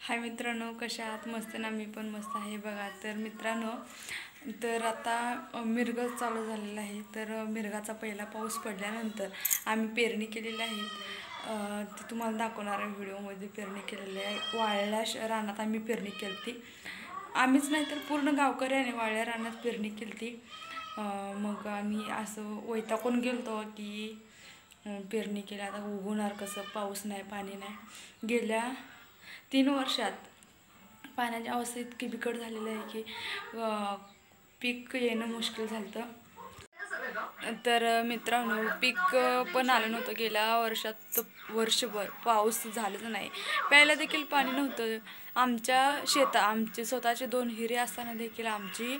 हाय मित्रांनो, कशा आहात? मस्त ना? मी पण मस्त आहे बघा. तर मित्रांनो, तर आता मिरग चालू झालेला आहे. तर मिरगाचा पहिला पाऊस पडल्यानंतर आम्ही पेरणी केलेली आहे. ती तुम्हाला दाखवणार आहे व्हिडिओमध्ये. पेरणी केलेली आहे वाळल्या रानात आम्ही पेरणी केली ती. आम्हीच नाही तर पूर्ण गावकऱ्याने वाळल्या रानात पेरणी केली ती. मग आम्ही असं वैतागून गेलतो की पेरणी केली, आता उगवणार कसं? पाऊस नाही, पाणी नाही. गेल्या 3 वर्षात पाण्याची अवस्था इतकी बिकट झालेली आहे की पीक येणं मुश्किल झालं. तर मित्रांनो, पीक पण आलं नव्हतं. गेल्या वर्षात वर्षभर पाऊस झालाच नाही. प्यायला देखील पाणी नव्हतं. आमचे स्वतःचे 2 हिरे असताना देखील आमची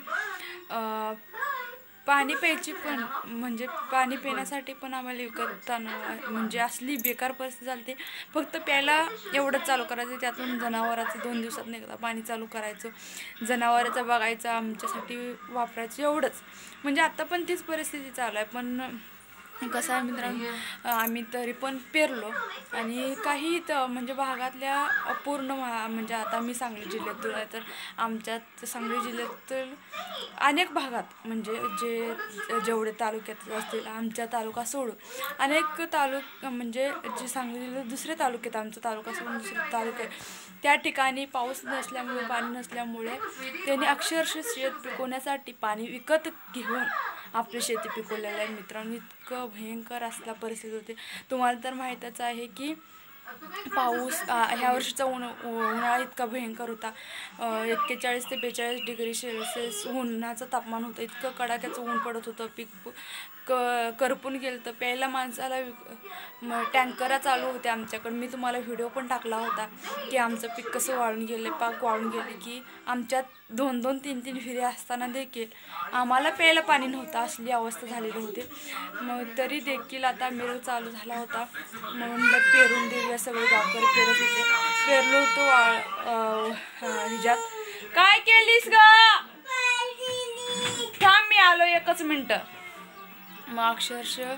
पाणी प्यायची पण म्हणजे पाणी पिण्यासाठी पण आम्हाला विकत म्हणजे असली बेकार परिस्थिती झाली. फक्त प्यायला एवढंच चालू करायचं. त्यातून जनावरांचं 2 दिवसात एकदा पाणी चालू करायचं, जनावरांचं बघायचं, आमच्यासाठी वापरायचं, एवढंच. म्हणजे आता पण तीच परिस्थिती चालू आहे. पण कसं आहे मित्रांनो, आम्ही तरी पण पेरलो आणि काही म्हणजे भागातल्या पूर्ण म्हणजे आता मी सांगली जिल्ह्यातून आहे, तर आमच्यात सांगली जिल्ह्यातील अनेक भागात म्हणजे जेवढे तालुक्यात असतील, आमच्या तालुका सोडून अनेक म्हणजे जे सांगली जिल्ह्यात दुसरे तालुक्यात, आमचा तालुका सोडून दुसरे तालुके, त्या ठिकाणी पाऊस नसल्यामुळे, पाणी नसल्यामुळे त्यांनी अक्षरशः शेत पिकवण्यासाठी पाणी विकत घेऊन आपली शेती पिकवलेलं आहे. मित्रांनो, इतकं भयंकर असल्या परिस्थिती होती. तुम्हाला तर माहीतच आहे की पाऊस ह्या वर्षीचा उन्हाळा इतका भयंकर होता. 41 ते 42 डिग्री सेल्सिअस उन्हाचं तापमान होतं. इतकं कडाक्याचं ऊन पडत होतं. पीक करपून गेलं. तर प्यायला माणसाला टँकरा चालू होते आमच्याकडे. मी तुम्हाला व्हिडिओ पण टाकला होता की आमचं पीक कसं वाळून गेलं, पाक वाळून गेले, की आमच्यात 2-2, 3-3 हिरे असताना देखील आम्हाला प्यायला पाणी नव्हतं. असली अवस्था झालेली होती. मग तरी देखील आता मिरग चालू झाला होता म्हणून पेरून देऊया. सगळे गावकरी पेरत होते. पेरलो होतो हिच्यात. काय केलीस ग? थांब, मी आलो, 1च मिनटं. मग अक्षरशः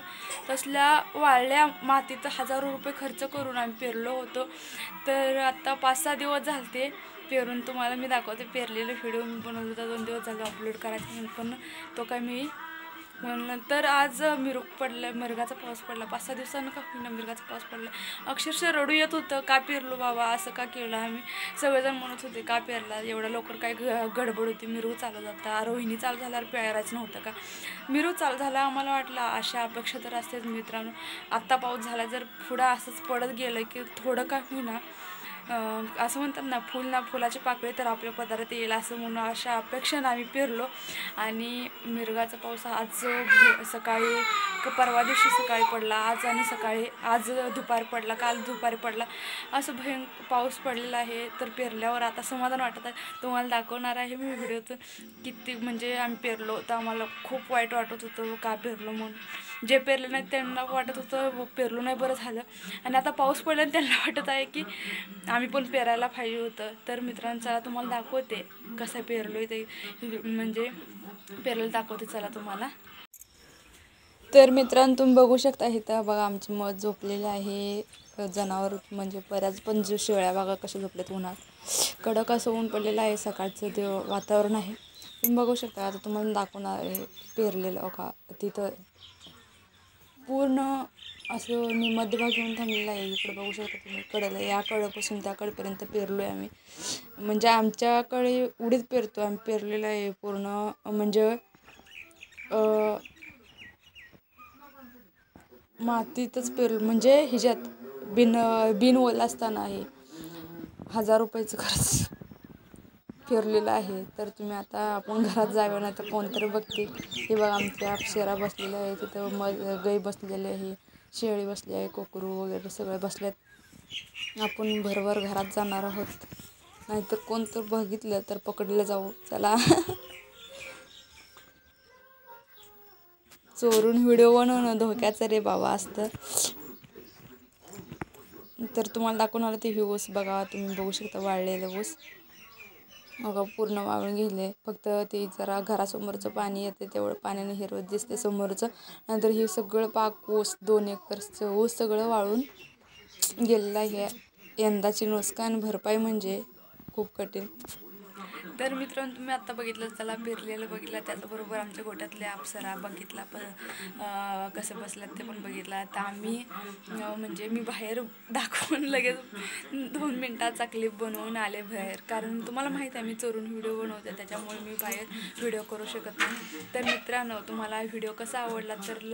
तसल्या वाळल्या मातीत हजारो रुपये खर्च करून आम्ही पेरलो होतो. तर आता 5-6 दिवस झाले पेरून. तुम्हाला मी दाखवते पेरलेले व्हिडिओ. मी बनवत होता, 2 दिवस झाले अपलोड करायचा, पण तो काय मी नंतर आज मिरगाचा पाऊस पडला. 5-6 दिवसांनी का होईना मिरगाचा पाऊस पडला. अक्षरशः रडू येत होतं. का पेरलो बाबा, असं का केलं आम्ही? सगळेजण म्हणत होते का पेरला एवढ्या लवकर? काय गडबड होती? मिरग चालू झाला, रोहिणी चालू झाल्यावर पेरायचं नव्हतं का? मिरग चालू झाला. आम्हाला वाटलं, अशा अपेक्षा तर असतेच मित्रांनो. आत्ता पाऊस झाला, जर पुढं असंच पडत गेलं की थोडं का होईना, असं म्हणतात ना, फुलाची पाकळी तर आपल्या पदार्थ येईल, असं म्हणून अशा अपेक्षानं आम्ही पेरलो. आणि मिरगाचा पाऊस आज सकाळी, परवा दिवशी सकाळी पडला, आज दुपारी पडला, काल दुपारी पडला. असं पाऊस पडलेला आहे. तर पेरल्यावर आता समाधान वाटत आहे. तुम्हाला दाखवणार आहे मी व्हिडिओतून किती म्हणजे आम्ही पेरलो. तर आम्हाला खूप वाईट वाटत होतं का पेरलो म्हणून. जे पेरले नाही त्यांना वाटत होतं पेरलो नाही, बरं झालं. आणि आता पाऊस पडल्याने त्यांना वाटत आहे की आम्ही पण पेरायला पाहिजे होतं. तर मित्रांनो, चला तुम्हाला दाखवते कसं पेरलो ते, म्हणजे पेरलेलं दाखवते चला तुम्हाला. तर मित्रांनो, तुम्ही बघू शकता इथं बघा आमची मध झोपलेली आहे. जनावर म्हणजे बऱ्याच पण शेळ्या बघा कशा झोपल्यात उन्हात. कडक असं ऊन पडलेलं आहे. सकाळचं ते वातावरण आहे. तुम्ही बघू शकता. आता तुम्हाला दाखवणार आहे पेरलेलं का तिथं पूर्ण असं मी मध्यभाग घेऊन थांबलेलं आहे. इकडे बघू शकता तुम्ही कडेला, या कडेपासून त्या कडेपर्यंत पेरलो आहे आम्ही. म्हणजे आमच्याकडे उडीद पेरतो आम्ही. पेरलेलं आहे पूर्ण म्हणजे मातीतच पेरलो, म्हणजे ह्याच्यात बिन ओला असताना आहे. 1000 रुपयाचं खर्च पेरलेलं आहे. तर तुम्ही आता आपण घरात जावं नाही तर कोणतरी बघते. हे बघा आमच्या अक्षरा बसलेल्या आहे. तिथं गाई बसलेली आहे, शेळी बसली आहे, कोकरू वगैरे सगळे बसल्यात. आपण भरभर घरात जाणार आहोत, नाहीतर कोणतं बघितलं तर पकडलं जाऊ. चला चोरून व्हिडिओ बनवणं धोक्याचं रे बाबा असतं. तर तुम्हाला दाखवणार ते हे ऊस बघा. तुम्ही बघू शकता वाळलेलं ऊस बघा, पूर्ण वाळून गेले. फक्त ते जरा घरासमोरचं पाणी येते तेवढं पाण्याने हिरवत दिसते समोरचं. नंतर हे सगळं पाक ऊस 2 एकरचं ऊस सगळं वाळून गेलेलं आहे. यंदाची नुकसान भरपाई म्हणजे खूप कठीण. तर मित्रांनो, तुम्ही आत्ता बघितलं, त्याला पेरलेलं बघितलं, त्याचबरोबर आमच्या गोट्यातल्या अप्सरा बघितला, पण कसं बसल्यात ते पण बघितलं. आता आम्ही म्हणजे मी बाहेर दाखवून लगेच 2 मिनटाचा क्लिप बनवून आले बाहेर, कारण तुम्हाला माहीत आहे मी चोरून व्हिडिओ बनवते, त्याच्यामुळे मी बाहेर व्हिडिओ करू शकत नाही. तर मित्रांनो, तुम्हाला व्हिडिओ कसा आवडला तर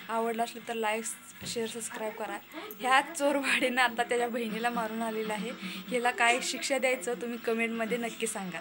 आवडला असेल तर लाईक शेअर सबस्क्राईब करा. ह्या चोरवाडीनं आता त्याच्या बहिणीला मारून आलेला आहे. हिला काय शिक्षा द्यायचं तुम्ही कमेंटमध्ये नक्की सांगा.